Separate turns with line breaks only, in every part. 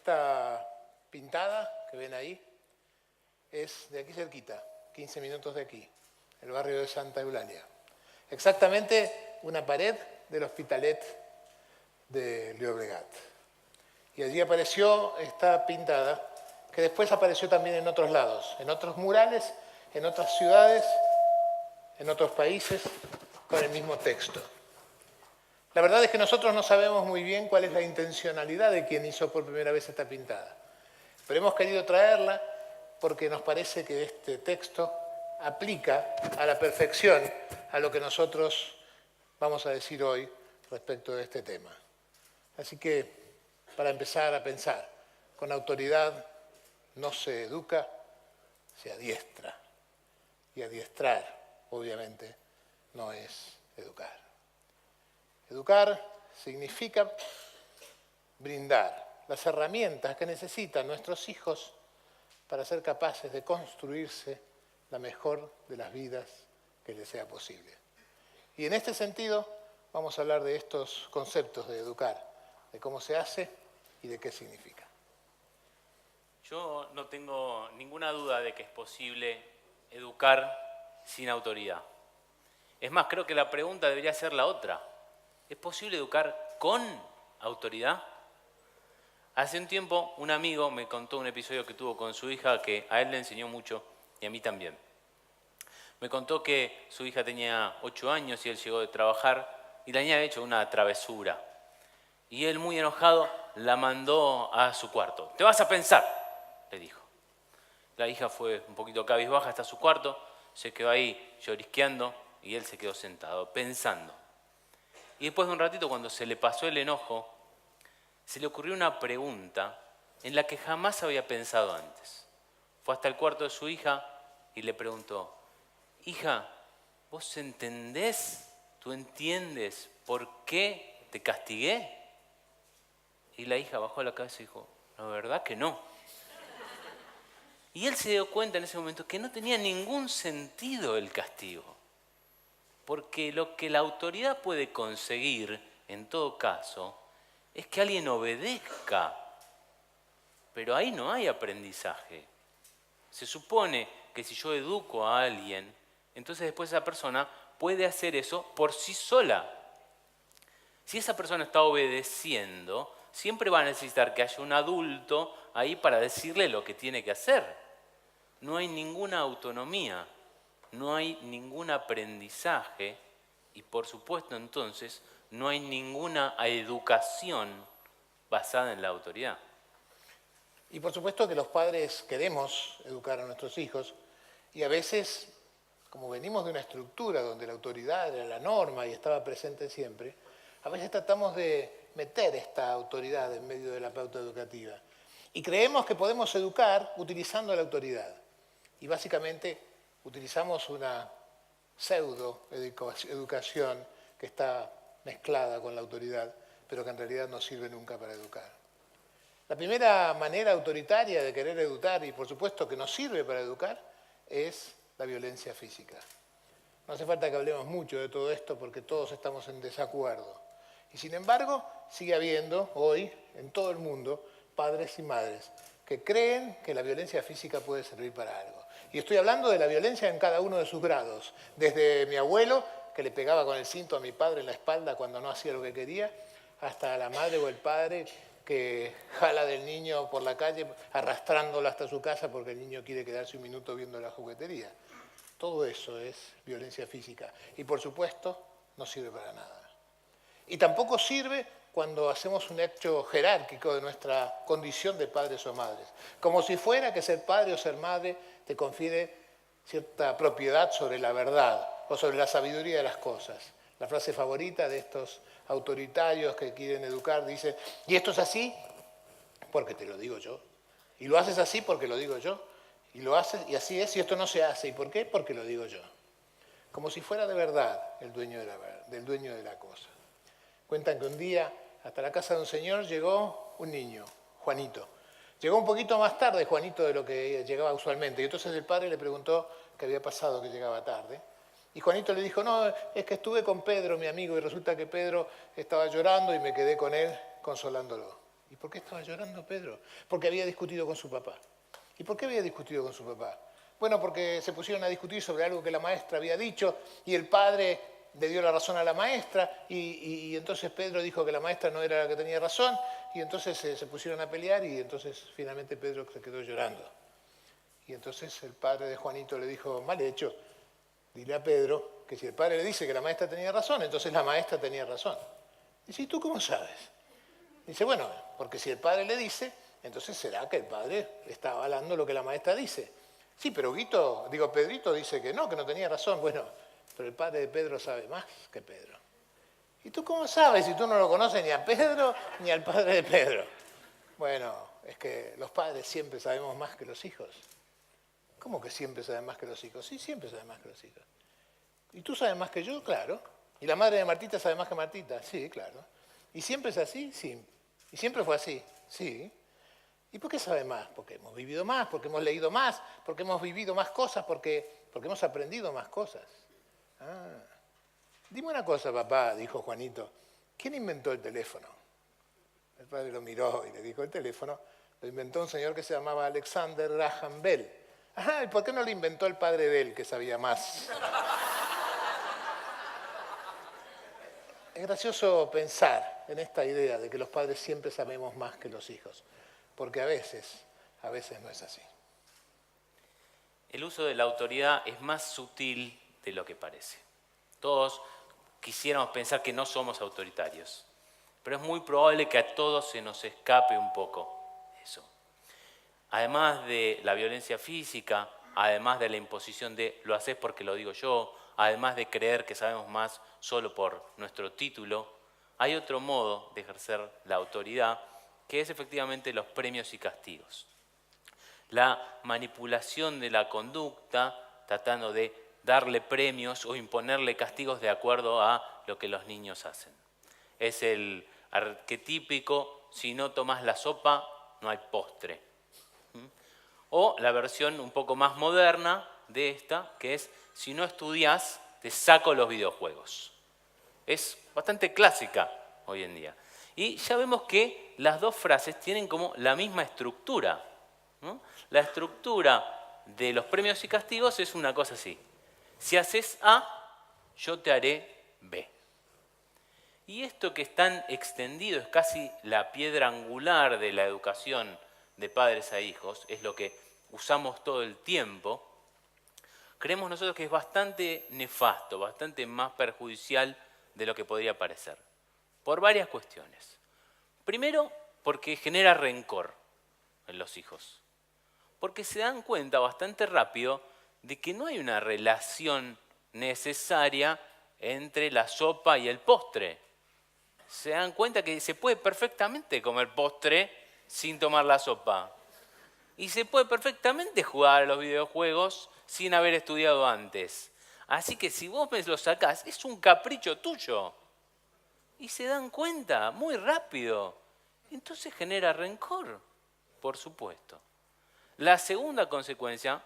Esta pintada que ven ahí es de aquí cerquita, 15 minutos de aquí, el barrio de Santa Eulalia. Exactamente una pared del Hospitalet de Llobregat. Y allí apareció esta pintada, que después apareció también en otros lados, en otros murales, en otras ciudades, en otros países, con el mismo texto. La verdad es que nosotros no sabemos muy bien cuál es la intencionalidad de quien hizo por primera vez esta pintada. Pero hemos querido traerla porque nos parece que este texto aplica a la perfección a lo que nosotros vamos a decir hoy respecto de este tema. Así que, para empezar a pensar, con autoridad no se educa, se adiestra. Y adiestrar, obviamente, no es educar. Educar significa brindar las herramientas que necesitan nuestros hijos para ser capaces de construirse la mejor de las vidas que les sea posible. Y en este sentido vamos a hablar de estos conceptos de educar, de cómo se hace y de qué significa.
Yo no tengo ninguna duda de que es posible educar sin autoridad. Es más, creo que la pregunta debería ser la otra. ¿Es posible educar con autoridad? Hace un tiempo un amigo me contó un episodio que tuvo con su hija que a él le enseñó mucho y a mí también. Me contó que su hija tenía 8 años y él llegó de trabajar y le había hecho una travesura. Y él, muy enojado, la mandó a su cuarto. «Te vas a pensar», le dijo. La hija fue un poquito cabizbaja hasta su cuarto, se quedó ahí llorisqueando y él se quedó sentado, pensando. Y después de un ratito, cuando se le pasó el enojo, se le ocurrió una pregunta en la que jamás había pensado antes. Fue hasta el cuarto de su hija y le preguntó: «Hija, ¿vos entendés? ¿Tú entiendes por qué te castigué?» Y la hija bajó la cabeza y dijo: «La verdad que no». Y él se dio cuenta en ese momento que no tenía ningún sentido el castigo. Porque lo que la autoridad puede conseguir, en todo caso, es que alguien obedezca. Pero ahí no hay aprendizaje. Se supone que si yo educo a alguien, entonces después esa persona puede hacer eso por sí sola. Si esa persona está obedeciendo, siempre va a necesitar que haya un adulto ahí para decirle lo que tiene que hacer. No hay ninguna autonomía. No hay ningún aprendizaje y, por supuesto, entonces, no hay ninguna educación basada en la autoridad.
Y por supuesto que los padres queremos educar a nuestros hijos y a veces, como venimos de una estructura donde la autoridad era la norma y estaba presente siempre, a veces tratamos de meter esta autoridad en medio de la pauta educativa. Y creemos que podemos educar utilizando la autoridad. Y básicamente utilizamos una pseudo-educación que está mezclada con la autoridad, pero que en realidad no sirve nunca para educar. La primera manera autoritaria de querer educar, y por supuesto que no sirve para educar, es la violencia física. No hace falta que hablemos mucho de todo esto porque todos estamos en desacuerdo. Y sin embargo, sigue habiendo hoy en todo el mundo padres y madres que creen que la violencia física puede servir para algo. Y estoy hablando de la violencia en cada uno de sus grados. Desde mi abuelo, que le pegaba con el cinto a mi padre en la espalda cuando no hacía lo que quería, hasta la madre o el padre que jala del niño por la calle arrastrándolo hasta su casa porque el niño quiere quedarse un minuto viendo la juguetería. Todo eso es violencia física. Y por supuesto, no sirve para nada. Y tampoco sirve cuando hacemos un hecho jerárquico de nuestra condición de padres o madres. Como si fuera que ser padre o ser madre te confiere cierta propiedad sobre la verdad o sobre la sabiduría de las cosas. La frase favorita de estos autoritarios que quieren educar dice: y esto es así porque te lo digo yo. Y lo haces así porque lo digo yo. Y lo haces y así es y esto no se hace. ¿Y por qué? Porque lo digo yo. Como si fuera de verdad el dueño de la cosa. Cuentan que un día hasta la casa de un señor llegó un niño, Juanito. Llegó un poquito más tarde Juanito de lo que llegaba usualmente. Y entonces el padre le preguntó qué había pasado que llegaba tarde. Y Juanito le dijo: no, es que estuve con Pedro, mi amigo, y resulta que Pedro estaba llorando y me quedé con él consolándolo. ¿Y por qué estaba llorando Pedro? Porque había discutido con su papá. ¿Y por qué había discutido con su papá? Bueno, porque se pusieron a discutir sobre algo que la maestra había dicho y el padre le dio la razón a la maestra y entonces Pedro dijo que la maestra no era la que tenía razón y entonces se pusieron a pelear y entonces finalmente Pedro se quedó llorando. Y entonces el padre de Juanito le dijo, mal hecho, dile a Pedro que si el padre le dice que la maestra tenía razón, entonces la maestra tenía razón. Dice, ¿y tú cómo sabes? Dice, bueno, porque si el padre le dice, entonces será que el padre está avalando lo que la maestra dice. Sí, pero Pedrito dice que no tenía razón. Bueno, pero el padre de Pedro sabe más que Pedro. ¿Y tú cómo sabes si tú no lo conoces ni a Pedro ni al padre de Pedro? Bueno, es que los padres siempre sabemos más que los hijos. ¿Cómo que siempre saben más que los hijos? Sí, siempre saben más que los hijos. ¿Y tú sabes más que yo? Claro. ¿Y la madre de Martita sabe más que Martita? Sí, claro. ¿Y siempre es así? Sí. ¿Y siempre fue así? Sí. ¿Y por qué sabe más? Porque hemos vivido más, porque hemos leído más, porque hemos vivido más cosas, porque hemos aprendido más cosas. Ah. Dime una cosa, papá, dijo Juanito. ¿Quién inventó el teléfono? El padre lo miró y le dijo, el teléfono lo inventó un señor que se llamaba Alexander Graham Bell. Ah, ¿y por qué no lo inventó el padre Bell, que sabía más? Es gracioso pensar en esta idea de que los padres siempre sabemos más que los hijos, porque a veces no es así.
El uso de la autoridad es más sutil de lo que parece. Todos quisiéramos pensar que no somos autoritarios, pero es muy probable que a todos se nos escape un poco eso. Además de la violencia física, además de la imposición de lo haces porque lo digo yo, además de creer que sabemos más solo por nuestro título, hay otro modo de ejercer la autoridad, que es efectivamente los premios y castigos. La manipulación de la conducta, tratando de darle premios o imponerle castigos de acuerdo a lo que los niños hacen. Es el arquetípico, si no tomas la sopa, no hay postre. O la versión un poco más moderna de esta, que es, si no estudias, te saco los videojuegos. Es bastante clásica hoy en día. Y ya vemos que las dos frases tienen como la misma estructura, ¿no? La estructura de los premios y castigos es una cosa así. Si haces A, yo te haré B. Y esto que es tan extendido, es casi la piedra angular de la educación de padres a hijos, es lo que usamos todo el tiempo, creemos nosotros que es bastante nefasto, bastante más perjudicial de lo que podría parecer, por varias cuestiones. Primero, porque genera rencor en los hijos, porque se dan cuenta bastante rápido de que no hay una relación necesaria entre la sopa y el postre. Se dan cuenta que se puede perfectamente comer postre sin tomar la sopa. Y se puede perfectamente jugar a los videojuegos sin haber estudiado antes. Así que si vos me lo sacás, es un capricho tuyo. Y se dan cuenta muy rápido. Entonces genera rencor, por supuesto. La segunda consecuencia,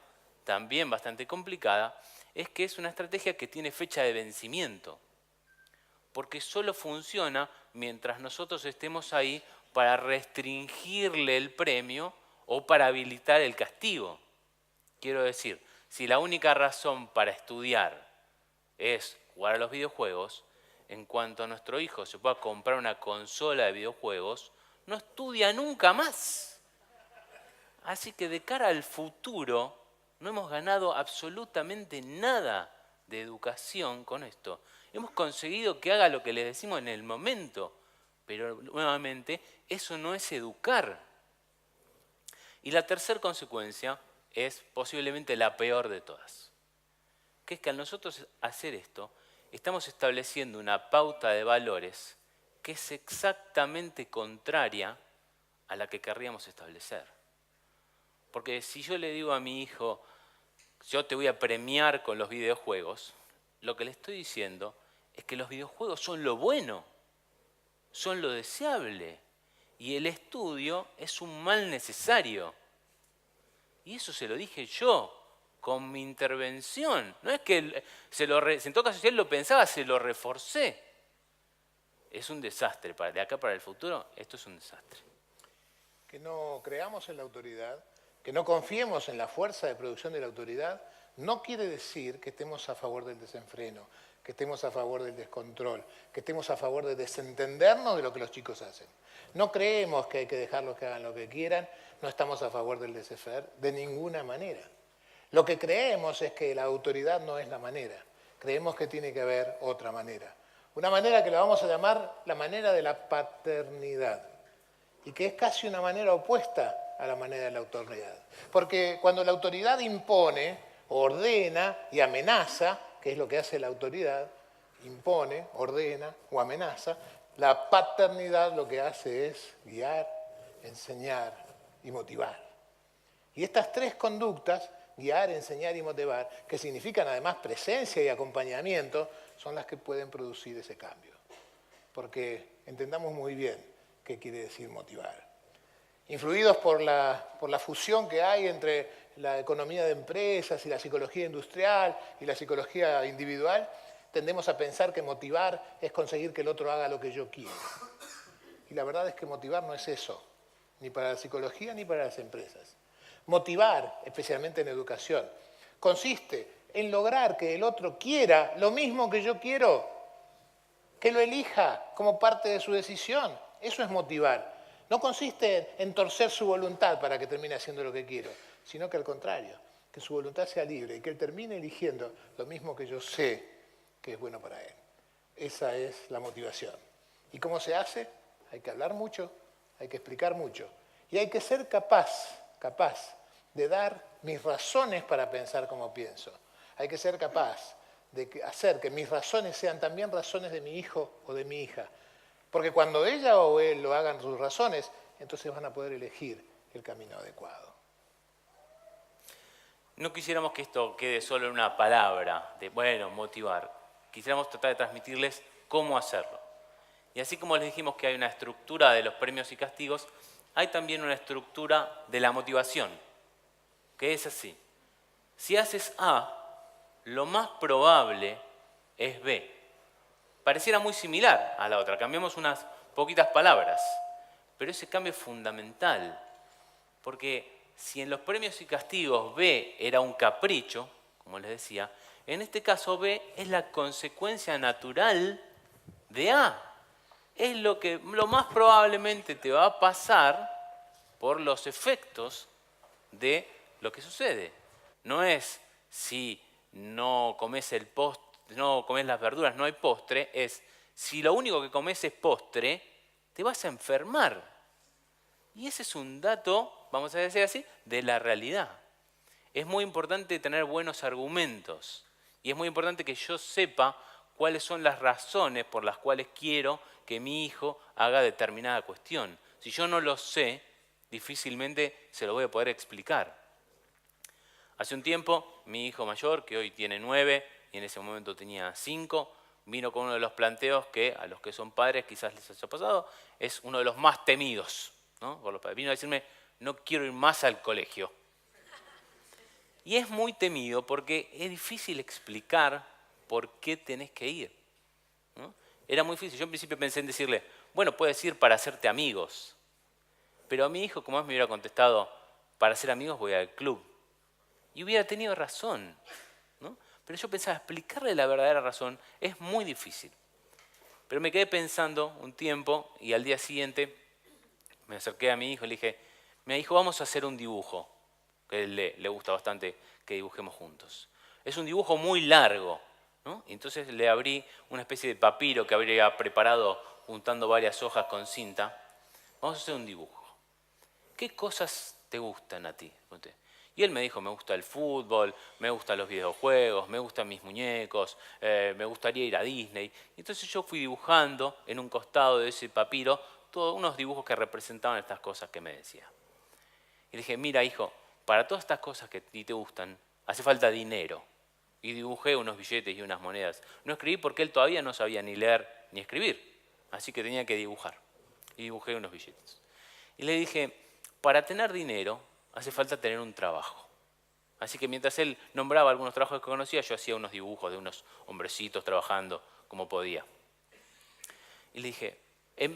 también bastante complicada, es que es una estrategia que tiene fecha de vencimiento. Porque solo funciona mientras nosotros estemos ahí para restringirle el premio o para habilitar el castigo. Quiero decir, si la única razón para estudiar es jugar a los videojuegos, en cuanto nuestro hijo se pueda comprar una consola de videojuegos, no estudia nunca más. Así que de cara al futuro, no hemos ganado absolutamente nada de educación con esto. Hemos conseguido que haga lo que le decimos en el momento, pero nuevamente eso no es educar. Y la tercera consecuencia es posiblemente la peor de todas, que es que al nosotros hacer esto, estamos estableciendo una pauta de valores que es exactamente contraria a la que querríamos establecer. Porque si yo le digo a mi hijo, yo te voy a premiar con los videojuegos, lo que le estoy diciendo es que los videojuegos son lo bueno, son lo deseable, y el estudio es un mal necesario. Y eso se lo dije yo, con mi intervención. No es que en todo caso, si él lo pensaba, se lo reforcé. Es un desastre. De acá para el futuro, esto es un desastre.
que no creamos en la autoridad, que no confiemos en la fuerza de producción de la autoridad, no quiere decir que estemos a favor del desenfreno, que estemos a favor del descontrol, que estemos a favor de desentendernos de lo que los chicos hacen. No creemos que hay que dejarlos que hagan lo que quieran, no estamos a favor del laissez-faire de ninguna manera. Lo que creemos es que la autoridad no es la manera, creemos que tiene que haber otra manera. Una manera que la vamos a llamar la manera de la paternidad, y que es casi una manera opuesta a la manera de la autoridad. Porque cuando la autoridad impone, ordena y amenaza, que es lo que hace la autoridad, impone, ordena o amenaza, la paternidad lo que hace es guiar, enseñar y motivar. Y estas tres conductas, guiar, enseñar y motivar, que significan además presencia y acompañamiento, son las que pueden producir ese cambio. Porque entendamos muy bien qué quiere decir motivar. Influidos por la fusión que hay entre la economía de empresas y la psicología industrial y la psicología individual, tendemos a pensar que motivar es conseguir que el otro haga lo que yo quiero. Y la verdad es que motivar no es eso, ni para la psicología ni para las empresas. Motivar, especialmente en educación, consiste en lograr que el otro quiera lo mismo que yo quiero, que lo elija como parte de su decisión. Eso es motivar. No consiste en torcer su voluntad para que termine haciendo lo que quiero, sino que al contrario, que su voluntad sea libre y que él termine eligiendo lo mismo que yo sé que es bueno para él. Esa es la motivación. ¿Y cómo se hace? Hay que hablar mucho, hay que explicar mucho y hay que ser capaz de dar mis razones para pensar como pienso. Hay que ser capaz de hacer que mis razones sean también razones de mi hijo o de mi hija. Porque cuando ella o él lo hagan sus razones, entonces van a poder elegir el camino adecuado.
No quisiéramos que esto quede solo en una palabra de, bueno, motivar. Quisiéramos tratar de transmitirles cómo hacerlo. Y así como les dijimos que hay una estructura de los premios y castigos, hay también una estructura de la motivación, que es así. Si haces A, lo más probable es B. Pareciera muy similar a la otra, cambiamos unas poquitas palabras, pero ese cambio es fundamental, porque si en los premios y castigos B era un capricho, como les decía, en este caso B es la consecuencia natural de A. Es lo que más probablemente te va a pasar por los efectos de lo que sucede. No es si no comes no comes las verduras, no hay postre, es si lo único que comes es postre, te vas a enfermar. Y ese es un dato, vamos a decir así, de la realidad. Es muy importante tener buenos argumentos y es muy importante que yo sepa cuáles son las razones por las cuales quiero que mi hijo haga determinada cuestión. Si yo no lo sé, difícilmente se lo voy a poder explicar. Hace un tiempo, mi hijo mayor, que hoy tiene 9 y en ese momento tenía 5, vino con uno de los planteos que a los que son padres quizás les haya pasado, es uno de los más temidos, ¿no? Por los padres. Vino a decirme, no quiero ir más al colegio. Y es muy temido porque es difícil explicar por qué tenés que ir, ¿no? Era muy difícil. Yo en principio pensé en decirle, bueno, puedes ir para hacerte amigos. Pero a mi hijo, como me hubiera contestado, para ser amigos voy al club. Y hubiera tenido razón, ¿no? Pero yo pensaba, explicarle la verdadera razón es muy difícil. Pero me quedé pensando un tiempo y al día siguiente me acerqué a mi hijo y le dije, mira hijo, vamos a hacer un dibujo, que a él le gusta bastante que dibujemos juntos. Es un dibujo muy largo, ¿no? Y entonces le abrí una especie de papiro que habría preparado juntando varias hojas con cinta. Vamos a hacer un dibujo. ¿Qué cosas te gustan a ti? Y él me dijo, me gusta el fútbol, me gustan los videojuegos, me gustan mis muñecos, me gustaría ir a Disney. Y entonces yo fui dibujando en un costado de ese papiro todos unos dibujos que representaban estas cosas que me decía. Y le dije, mira hijo, para todas estas cosas que a ti te gustan, hace falta dinero. Y dibujé unos billetes y unas monedas. No escribí porque él todavía no sabía ni leer ni escribir, así que tenía que dibujar. Y dibujé unos billetes. Y le dije, para tener dinero hace falta tener un trabajo. Así que mientras él nombraba algunos trabajos que conocía, yo hacía unos dibujos de unos hombrecitos trabajando como podía. Y le dije,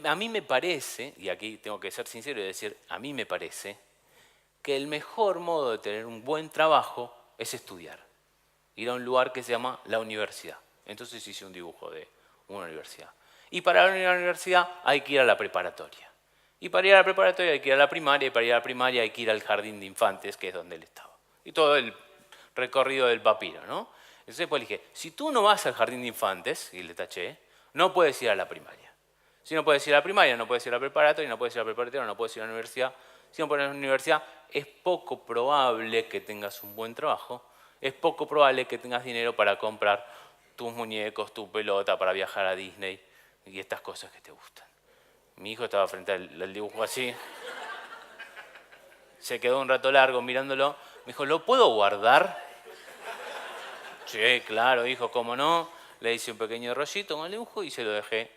A mí me parece, y aquí tengo que ser sincero y decir, a mí me parece, que el mejor modo de tener un buen trabajo es estudiar. Ir a un lugar que se llama la universidad. Entonces hice un dibujo de una universidad. Y para ir a la universidad hay que ir a la preparatoria. Y para ir a la preparatoria hay que ir a la primaria, y para ir a la primaria hay que ir al jardín de infantes, que es donde él estaba. Y todo el recorrido del papiro, ¿no? Entonces pues dije, si tú no vas al jardín de infantes, y le taché, no puedes ir a la primaria. Si no puedes ir a la primaria, no puedes ir a la preparatoria, no puedes ir a la preparatoria, no puedes ir a la universidad. Si no puedes ir a la universidad, es poco probable que tengas un buen trabajo, es poco probable que tengas dinero para comprar tus muñecos, tu pelota, para viajar a Disney y estas cosas que te gustan. Mi hijo estaba frente al dibujo así, se quedó un rato largo mirándolo, me dijo, ¿lo puedo guardar? Sí, claro, hijo, ¿cómo no? Le hice un pequeño rollito con el dibujo y se lo dejé.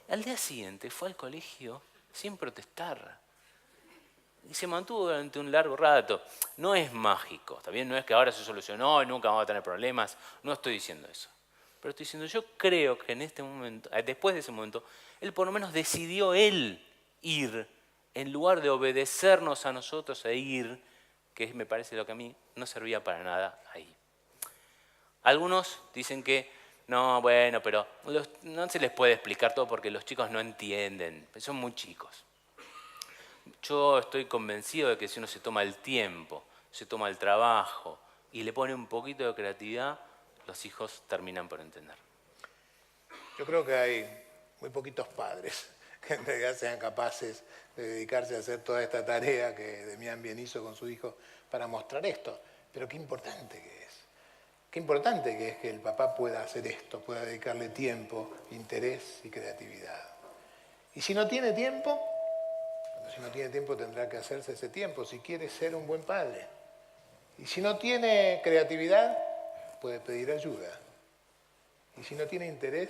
Al día siguiente fue al colegio sin protestar. Y se mantuvo durante un largo rato. No es mágico, ¿está bien? No es que ahora se solucionó y nunca vamos a tener problemas. No estoy diciendo eso. Pero estoy diciendo, yo creo que en este momento, después de ese momento, él por lo menos decidió él ir, en lugar de obedecernos a nosotros e ir, que me parece lo que a mí no servía para nada ahí. Algunos dicen que, no, bueno, pero no se les puede explicar todo porque los chicos no entienden, son muy chicos. Yo estoy convencido de que si uno se toma el tiempo, se toma el trabajo y le pone un poquito de creatividad, los hijos terminan por entender.
Yo creo que hay muy poquitos padres que en realidad sean capaces de dedicarse a hacer toda esta tarea que Demián bien hizo con su hijo para mostrar esto. Pero qué importante que es. Qué importante que es que el papá pueda hacer esto, pueda dedicarle tiempo, interés y creatividad. Y si no tiene tiempo, tendrá que hacerse ese tiempo si quiere ser un buen padre. Y si no tiene creatividad, puede pedir ayuda. Y si no tiene interés,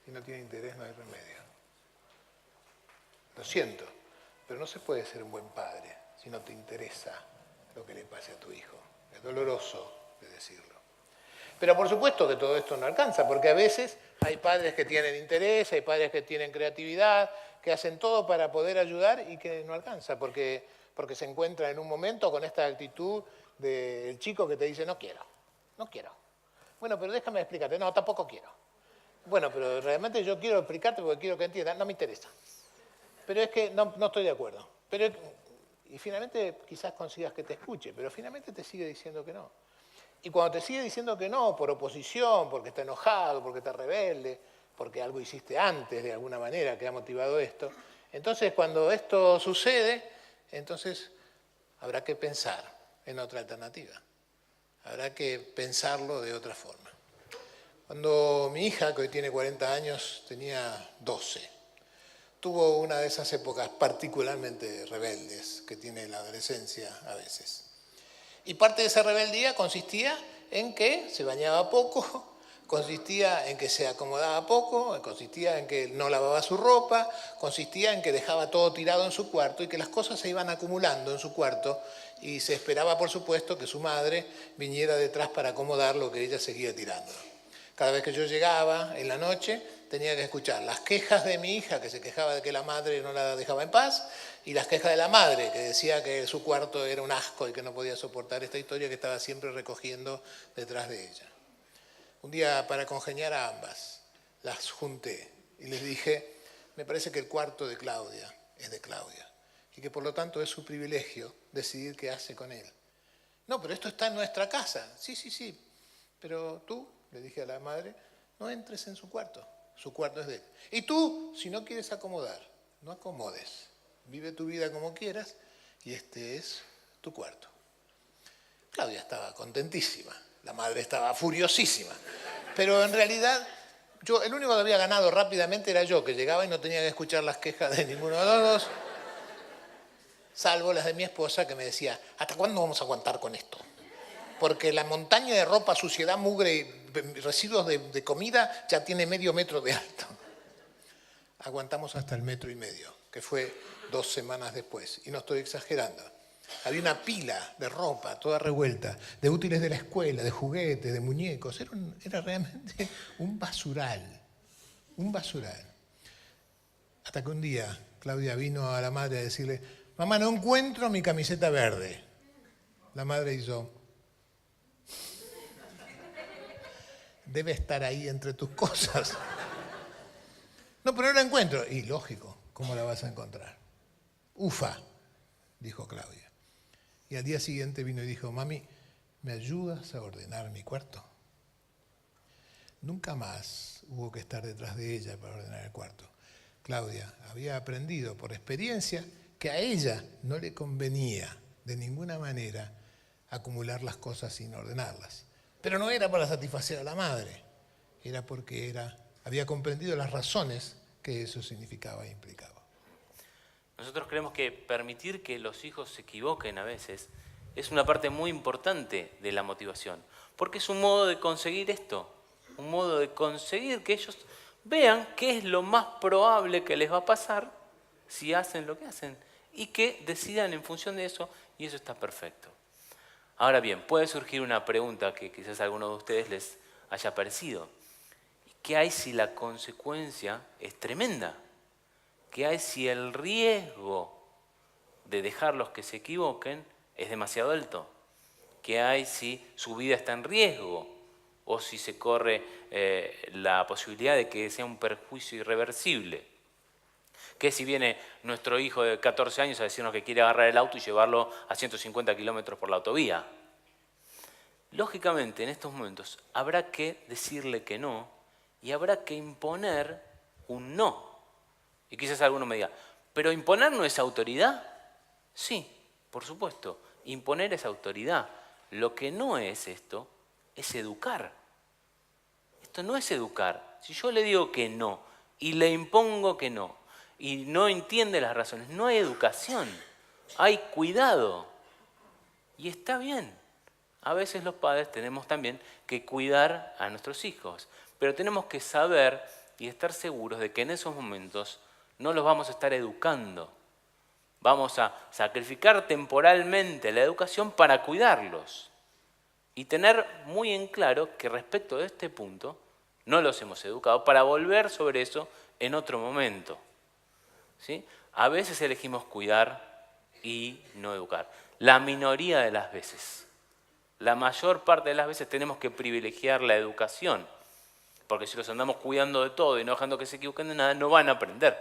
no hay remedio. Lo siento, pero no se puede ser un buen padre si no te interesa lo que le pase a tu hijo. Es doloroso de decirlo. Pero por supuesto que todo esto no alcanza, porque a veces hay padres que tienen interés, hay padres que tienen creatividad, que hacen todo para poder ayudar y que no alcanza, porque se encuentra en un momento con esta actitud del chico que te dice, no quiero. Bueno, pero déjame explicarte, no, tampoco quiero. Bueno, pero realmente yo quiero explicarte porque quiero que entiendas, no me interesa. Pero es que no estoy de acuerdo. Y finalmente quizás consigas que te escuche, pero finalmente te sigue diciendo que no. Y cuando te sigue diciendo que no, por oposición, porque está enojado, porque está rebelde, porque algo hiciste antes de alguna manera que ha motivado esto, entonces cuando esto sucede, entonces habrá que pensar en otra alternativa. Habrá que pensarlo de otra forma. Cuando mi hija, que hoy tiene 40 años, tenía 12, tuvo una de esas épocas particularmente rebeldes que tiene la adolescencia a veces. Y parte de esa rebeldía consistía en que se bañaba poco, consistía en que se acomodaba poco, consistía en que no lavaba su ropa, consistía en que dejaba todo tirado en su cuarto y que las cosas se iban acumulando en su cuarto y se esperaba, por supuesto, que su madre viniera detrás para acomodar lo que ella seguía tirando. Cada vez que yo llegaba en la noche tenía que escuchar las quejas de mi hija, que se quejaba de que la madre no la dejaba en paz, y las quejas de la madre, que decía que su cuarto era un asco y que no podía soportar esta historia que estaba siempre recogiendo detrás de ella. Un día, para congeniar a ambas, las junté y les dije, me parece que el cuarto de Claudia es de Claudia y que por lo tanto es su privilegio decidir qué hace con él. No, pero esto está en nuestra casa. Sí, pero tú, le dije a la madre, no entres en su cuarto es de él. Y tú, si no quieres acomodar, no acomodes. Vive tu vida como quieras y este es tu cuarto. Claudia estaba contentísima, la madre estaba furiosísima, pero en realidad el único que había ganado rápidamente era yo, que llegaba y no tenía que escuchar las quejas de ninguno de los dos, salvo las de mi esposa que me decía, ¿hasta cuándo vamos a aguantar con esto? Porque la montaña de ropa, suciedad, mugre y residuos de comida ya tiene medio metro de alto. Aguantamos hasta el 1,5 metros, que fue 2 semanas después, y no estoy exagerando. Había una pila de ropa toda revuelta, de útiles de la escuela, de juguetes, de muñecos. Era realmente un basural. Hasta que un día Claudia vino a la madre a decirle, mamá, no encuentro mi camiseta verde. La madre hizo, debe estar ahí entre tus cosas. No, pero no la encuentro. Y lógico, ¿cómo la vas a encontrar? Ufa, dijo Claudia. Y al día siguiente vino y dijo, mami, ¿me ayudas a ordenar mi cuarto? Nunca más hubo que estar detrás de ella para ordenar el cuarto. Claudia había aprendido por experiencia que a ella no le convenía de ninguna manera acumular las cosas sin ordenarlas. Pero no era para satisfacer a la madre, era porque había comprendido las razones que eso significaba e implicaba.
Nosotros creemos que permitir que los hijos se equivoquen a veces es una parte muy importante de la motivación, porque es un modo de conseguir esto, un modo de conseguir que ellos vean qué es lo más probable que les va a pasar si hacen lo que hacen y que decidan en función de eso, y eso está perfecto. Ahora bien, puede surgir una pregunta que quizás a alguno de ustedes les haya parecido. ¿Qué hay si la consecuencia es tremenda? ¿Qué hay si el riesgo de dejarlos que se equivoquen es demasiado alto? ¿Qué hay si su vida está en riesgo? ¿O si se corre la posibilidad de que sea un perjuicio irreversible? ¿Qué si viene nuestro hijo de 14 años a decirnos que quiere agarrar el auto y llevarlo a 150 kilómetros por la autovía? Lógicamente, en estos momentos habrá que decirle que no y habrá que imponer un no. Y quizás alguno me diga, ¿pero imponer no es autoridad? Sí, por supuesto, imponer es autoridad. Lo que no es esto es educar. Esto no es educar. Si yo le digo que no y le impongo que no y no entiende las razones, no hay educación, hay cuidado. Y está bien. A veces los padres tenemos también que cuidar a nuestros hijos, pero tenemos que saber y estar seguros de que en esos momentos no los vamos a estar educando. Vamos a sacrificar temporalmente la educación para cuidarlos y tener muy en claro que respecto de este punto no los hemos educado para volver sobre eso en otro momento. ¿Sí? A veces elegimos cuidar y no educar. La minoría de las veces. La mayor parte de las veces tenemos que privilegiar la educación, porque si los andamos cuidando de todo y no dejando que se equivoquen de nada, no van a aprender.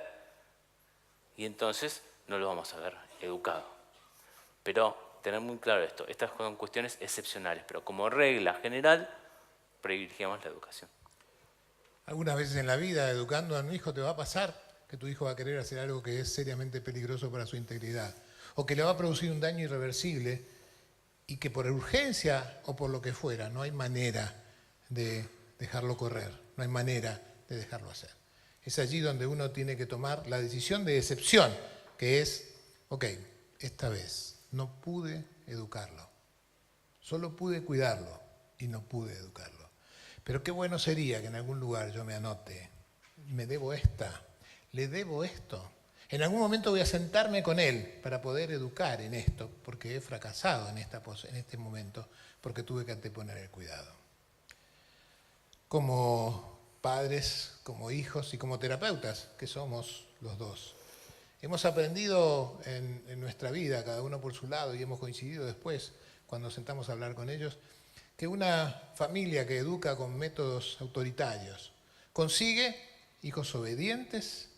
Y entonces no los vamos a ver educados. Pero tener muy claro esto, estas son cuestiones excepcionales, pero como regla general, privilegiamos la educación.
Algunas veces en la vida, educando a un hijo, te va a pasar que tu hijo va a querer hacer algo que es seriamente peligroso para su integridad, o que le va a producir un daño irreversible, y que por urgencia o por lo que fuera, no hay manera de dejarlo correr, no hay manera de dejarlo hacer. Es allí donde uno tiene que tomar la decisión de excepción, que es, ok, esta vez no pude educarlo, solo pude cuidarlo y no pude educarlo. Pero qué bueno sería que en algún lugar yo me anote, me debo esta, le debo esto. En algún momento voy a sentarme con él para poder educar en esto, porque he fracasado en este momento, porque tuve que anteponer el cuidado. Como padres, como hijos y como terapeutas, que somos los dos, hemos aprendido en nuestra vida, cada uno por su lado, y hemos coincidido después, cuando sentamos a hablar con ellos, que una familia que educa con métodos autoritarios consigue hijos obedientes,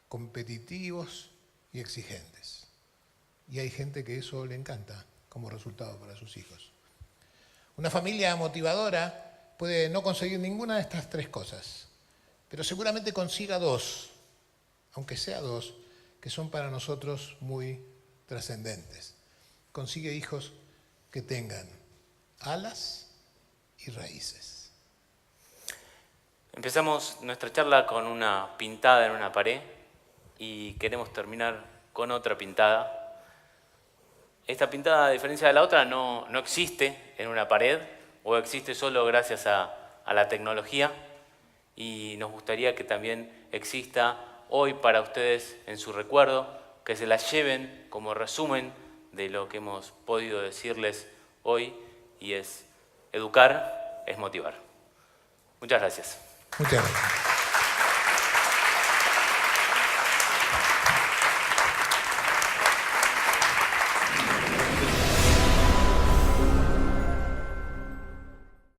competitivos y exigentes. Y hay gente que eso le encanta como resultado para sus hijos. Una familia motivadora puede no conseguir ninguna de estas tres cosas, pero seguramente consiga dos, aunque sea dos, que son para nosotros muy trascendentes. Consigue hijos que tengan alas y raíces.
Empezamos nuestra charla con una pintada en una pared y queremos terminar con otra pintada. Esta pintada, a diferencia de la otra, no existe en una pared o existe solo gracias a la tecnología, y nos gustaría que también exista hoy para ustedes en su recuerdo, que se la lleven como resumen de lo que hemos podido decirles hoy, y es educar es motivar. Muchas gracias.
Muchas gracias.